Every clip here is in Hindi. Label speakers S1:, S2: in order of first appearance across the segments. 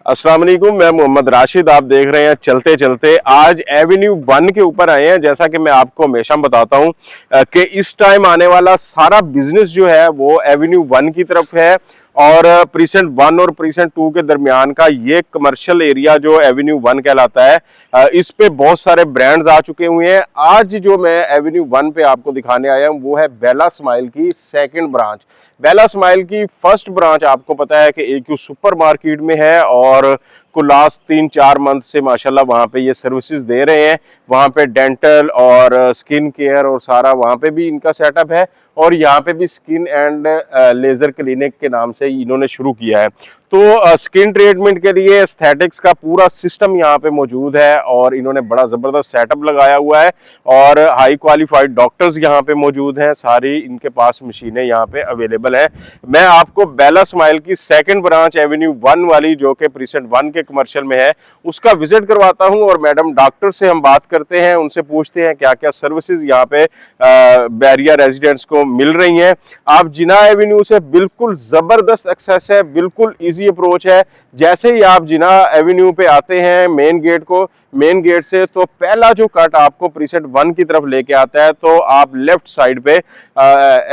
S1: अस्सलाम वालेकुम, मैं मोहम्मद राशिद। आप देख रहे हैं चलते चलते। आज एवेन्यू 1 के ऊपर आए हैं। जैसा कि मैं आपको हमेशा बताता हूं कि इस टाइम आने वाला सारा बिजनेस जो है वो एवेन्यू 1 की तरफ है और प्रीसेंट 1 और प्रीसेंट 2 के दरमियान का ये कमर्शियल एरिया जो एवेन्यू 1 कहलाता है, इस पे बहुत सारे ब्रांड्स आ चुके हुए हैं। आज जो मैं एवेन्यू 1 पे आपको दिखाने आया हूं वो है बेला स्माइल की सेकंड ब्रांच। बेला स्माइल की फर्स्ट ब्रांच आपको पता है कि AQ सुपर मार्केट में है और कुल लास्ट 3-4 मंथ से माशाल्लाह वहाँ पे ये सर्विसेज दे रहे हैं। वहाँ पे डेंटल और स्किन केयर और सारा वहाँ पे भी इनका सेटअप है और यहाँ पे भी स्किन एंड लेजर क्लिनिक के नाम से इन्होंने शुरू किया है। तो स्किन ट्रीटमेंट के लिए एस्थेटिक्स का पूरा सिस्टम यहाँ पे मौजूद है और इन्होंने बड़ा ज़बरदस्त सेटअप लगाया हुआ है और हाई क्वालिफाइड डॉक्टर्स यहाँ पे मौजूद हैं। सारी इनके पास मशीनें यहाँ पे अवेलेबल है। मैं आपको बेला स्माइल की सेकंड ब्रांच एवेन्यू 1 वाली जो कि प्रीसेंट 1 के कमर्शियल में है उसका विजिट करवाता हूँ और मैडम डॉक्टर से हम बात करते हैं, उनसे पूछते हैं क्या क्या सर्विसेज यहाँ पे बैरिया रेजिडेंट्स को मिल रही हैं। आप जिना एवेन्यू से बिल्कुल ज़बरदस्त एक्सेस है, बिल्कुल ईजी अप्रोच है। जैसे ही आप जिना एवेन्यू पे आते हैं मेन गेट से, तो पहला जो कट आपको प्रीसेंट 1 की तरफ लेके आता है, तो आप लेफ्ट साइड पे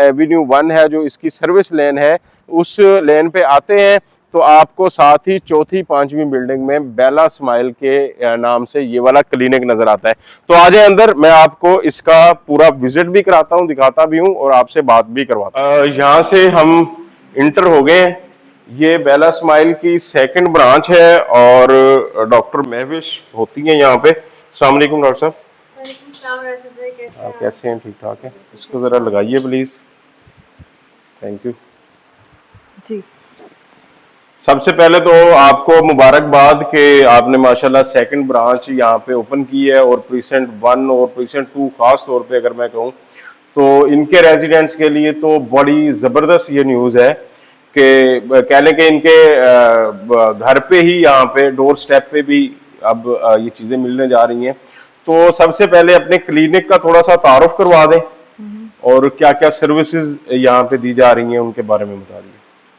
S1: एवेन्यू 1 है जो इसकी सर्विस लेन है, उस लेन पे आते हैं तो आपको साथ ही चौथी 5वीं बिल्डिंग में बेला स्माइल के नाम से ये वाला क्लिनिक नजर आता है। तो आ जाए अंदर, मैं आपको इसका पूरा विजिट भी कराता हूँ, दिखाता भी हूँ और आपसे बात भी करवाता हूँ। यहाँ से हम इंटर हो गए। ये बेला स्माइल की सेकंड ब्रांच है और डॉक्टर महविश होती हैं यहाँ पे। अस्सलाम वालेकुम डॉक्टर साहब। कैसे हैं? ठीक ठाक है। इसको जरा लगाइए प्लीज। थैंक यू
S2: जी।
S1: सबसे पहले तो आपको मुबारकबाद कि आपने माशाल्लाह सेकंड ब्रांच यहाँ पे ओपन की है और प्रीसेंट 1 और प्रीसेंट 2 खास तौर पे अगर मैं कहूँ तो इनके रेजिडेंट्स के लिए तो बड़ी ज़बरदस्त ये न्यूज़ है कि कह लें कि इनके घर पे ही यहाँ पे डोर स्टेप पे भी अब ये चीज़ें मिलने जा रही हैं। तो सबसे पहले अपने क्लिनिक का थोड़ा सा तारुफ करवा दें और क्या क्या सर्विसेज यहाँ पे दी जा रही हैं उनके बारे में बता दीजिए।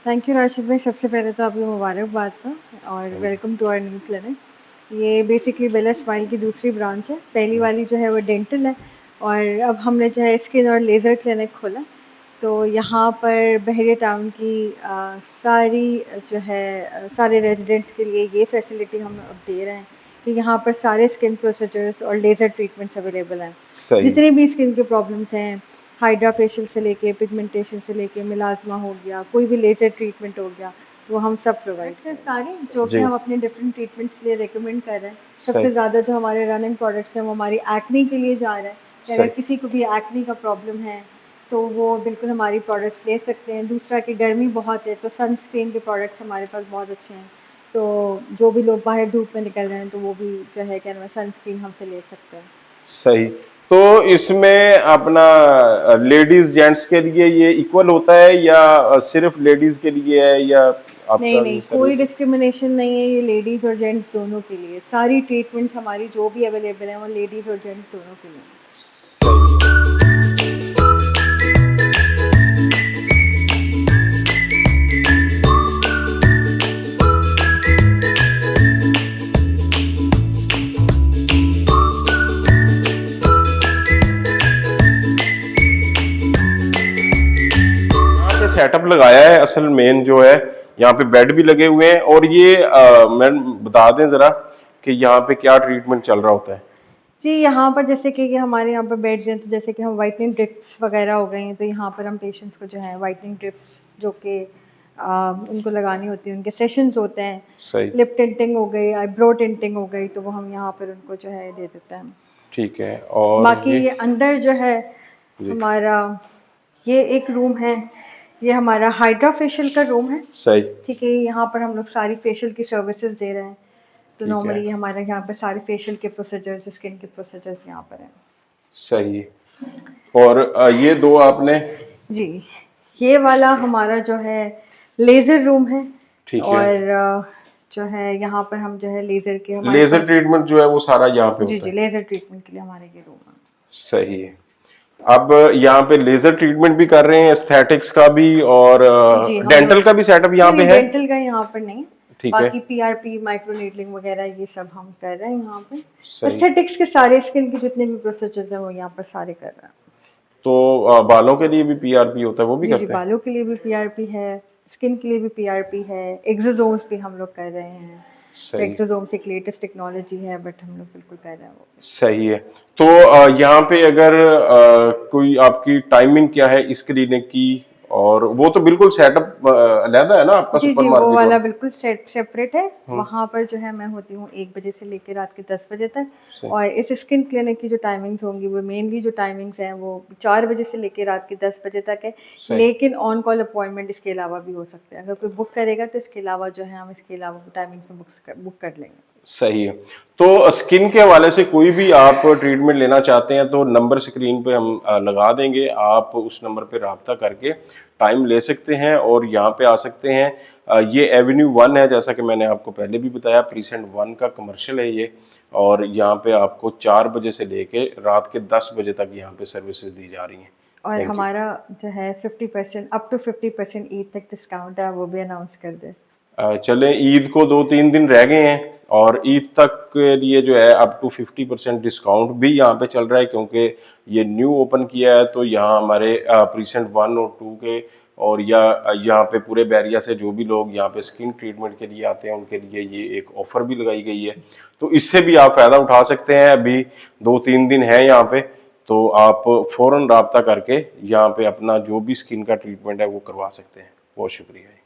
S2: थैंक यू राशिद भाई, सबसे पहले तो आपको मुबारकबाद का और welcome to our new clinic. ये बेसिकली बेला स्माइल की दूसरी ब्रांच है। पहली वाली जो है वो डेंटल है और अब हमने जो है स्किन और लेज़र क्लिनिक खोला। तो यहाँ पर बहरिया टाउन की सारी जो है सारे रेजिडेंट्स के लिए ये फैसिलिटी हम अब दे रहे हैं कि यहाँ पर सारे स्किन प्रोसीजर्स और लेज़र ट्रीटमेंट्स अवेलेबल हैं। जितने भी स्किन के प्रॉब्लम्स हैं, हाइड्रा फेशियल से लेके पिगमेंटेशन से लेके मिलाजमा हो गया, कोई भी लेज़र ट्रीटमेंट हो गया, तो हम सब प्रोवाइड करते हैं सारे, जो कि हम अपने डिफरेंट ट्रीटमेंट्स के लिए रिकमेंड कर रहे हैं। सबसे ज़्यादा जो हमारे रनिंग प्रोडक्ट्स हैं वो हमारी एक्ने के लिए जा रहा है। अगर किसी को भी एक्ने का प्रॉब्लम है तो वो बिल्कुल हमारी प्रोडक्ट्स ले सकते हैं। दूसरा कि गर्मी बहुत है तो सनस्क्रीन के प्रोडक्ट्स हमारे पास बहुत अच्छे हैं, तो जो भी लोग बाहर धूप में निकल रहे हैं तो वो भी जो है क्या नाम सनस्क्रीन हमसे ले सकते हैं।
S1: सही। तो इसमें अपना लेडीज जेंट्स के लिए ये इक्वल होता है या सिर्फ लेडीज के लिए है या आपका?
S2: नहीं, कोई डिस्क्रिमिनेशन नहीं है। ये लेडीज और जेंट्स दोनों के लिए सारी ट्रीटमेंट्स हमारी जो भी अवेलेबल है वो लेडीज और जेंट्स दोनों के लिए।
S1: सेटअप लगाया है असल मेन जो है, यहाँ पे बेड भी लगे हुए हैं और ये मैं बता दें जरा कि यहाँ पे क्या ट्रीटमेंट चल रहा होता है।
S2: जी, यहाँ पर जैसे कि हमारे यहाँ पर बेड्स हैं, तो जैसे कि हम वाइटनिंग ड्रिप्स वगैरह हो गई हैं, तो यहाँ पर हम पेशेंट्स को जो है वाइटनिंग ड्रिप्स जो कि उनको लगानी होती है, उनके सेशंस होते हैं।
S1: सही।
S2: लिप टिंटिंग हो गई, आईब्रो टिंटिंग हो गई, तो वो हम यहाँ पर उनको जो है दे देते हैं।
S1: ठीक है। और
S2: बाकी अंदर जो है हमारा ये एक रूम है, ये हमारा हाइड्रा फेशियल का रूम है।
S1: सही।
S2: ठीक है, यहाँ पर हम लोग सारी फेशियल की सर्विसेज दे रहे हैं। तो नॉर्मली हमारे यहाँ पर सारे फेशियल के प्रोसीजर्स, स्किन के प्रोसीजर्स यहाँ पर हैं।
S1: सही। और ये दो आपने?
S2: जी, ये वाला हमारा जो है लेज़र रूम है।
S1: ठीक है।
S2: और जो है यहाँ पर हम जो है लेज़र के
S1: लेज़र ट्रीटमेंट जो है वो सारा यहाँ पे
S2: जी
S1: होता
S2: जी, लेज़र ट्रीटमेंट के लिए हमारे ये रूम है।
S1: सही है। अब यहाँ पे लेजर ट्रीटमेंट भी कर रहे हैं, एस्थेटिक्स का भी और डेंटल का भी सेटअप यहाँ पे है।
S2: डेंटल का यहाँ पर नहीं,
S1: ठीक है।
S2: बाकी पीआरपी, माइक्रोनीडलिंग वगैरह ये सब हम कर रहे हैं यहाँ पे।
S1: सही।
S2: एस्थेटिक्स के सारे स्किन के जितने भी प्रोसीजर्स हैं वो यहाँ पर सारे कर रहे हैं।
S1: तो बालों के लिए भी पीआरपी होता है, वो भी
S2: जी जी,
S1: करते हैं?
S2: बालों के लिए भी पीआरपी है, स्किन के लिए भी पीआरपी है, एक्सोसोम्स भी हम लोग कर रहे हैं।
S1: सही।
S2: एक्सोसोम्स एक लेटेस्ट टेक्नोलॉजी है, बट हम लोग बिल्कुल कर रहे हैं वो।
S1: सही है। तो यहाँ पे अगर कोई आपकी टाइमिंग क्या है इस क्लिनिक की, और वो तो बिल्कुल सेटअप अलहदा है ना आपका
S2: जी जी, वो
S1: सुपरमार्केट
S2: वाला
S1: वाला?
S2: बिल्कुल सेपरेट है। वहाँ पर जो है मैं होती हूँ 1 बजे से लेकर रात के 10 बजे तक।
S1: सही।
S2: और इस स्किन क्लिनिक की जो टाइमिंग्स होंगी वो मेनली जो टाइमिंग्स हैं वो 4 बजे से लेकर रात के 10 बजे तक है।
S1: सही।
S2: लेकिन ऑन कॉल अपॉइंटमेंट इसके अलावा भी हो सकते हैं। अगर कोई बुक करेगा तो इसके अलावा जो है हम इसके अलावा टाइमिंग्स में बुक कर लेंगे।
S1: सही है। तो स्किन के हवाले से कोई भी आप ट्रीटमेंट लेना चाहते हैं तो नंबर स्क्रीन पे हम लगा देंगे, आप उस नंबर पे राब्ता करके टाइम ले सकते हैं और यहाँ पे आ सकते हैं। ये एवेन्यू 1 है, जैसा कि मैंने आपको पहले भी बताया, प्रीसेंट 1 का कमर्शियल है ये। और यहाँ पे आपको 4 बजे से लेके रात के 10 बजे तक यहाँ पे सर्विसेज दी जा रही हैं।
S2: और
S1: थैंक यू।
S2: हमारा जो है 50% अप टू 50% ईद तक डिस्काउंट है, वो भी अनाउंस कर दे।
S1: चले, ईद को 2-3 दिन रह गए हैं और ईद तक के लिए जो है अप टू 50% डिस्काउंट भी यहाँ पे चल रहा है, क्योंकि ये न्यू ओपन किया है। तो यहाँ हमारे प्रीसेंट 1 और 2 के, और या यहाँ पे पूरे बैरिया से जो भी लोग यहाँ पे स्किन ट्रीटमेंट के लिए आते हैं उनके लिए ये एक ऑफर भी लगाई गई है। तो इससे भी आप फ़ायदा उठा सकते हैं। अभी 2-3 दिन है यहाँ पे, तो आप फ़ौरन राब्ता करके यहाँ पे अपना जो भी स्किन का ट्रीटमेंट है वो करवा सकते हैं। बहुत शुक्रिया।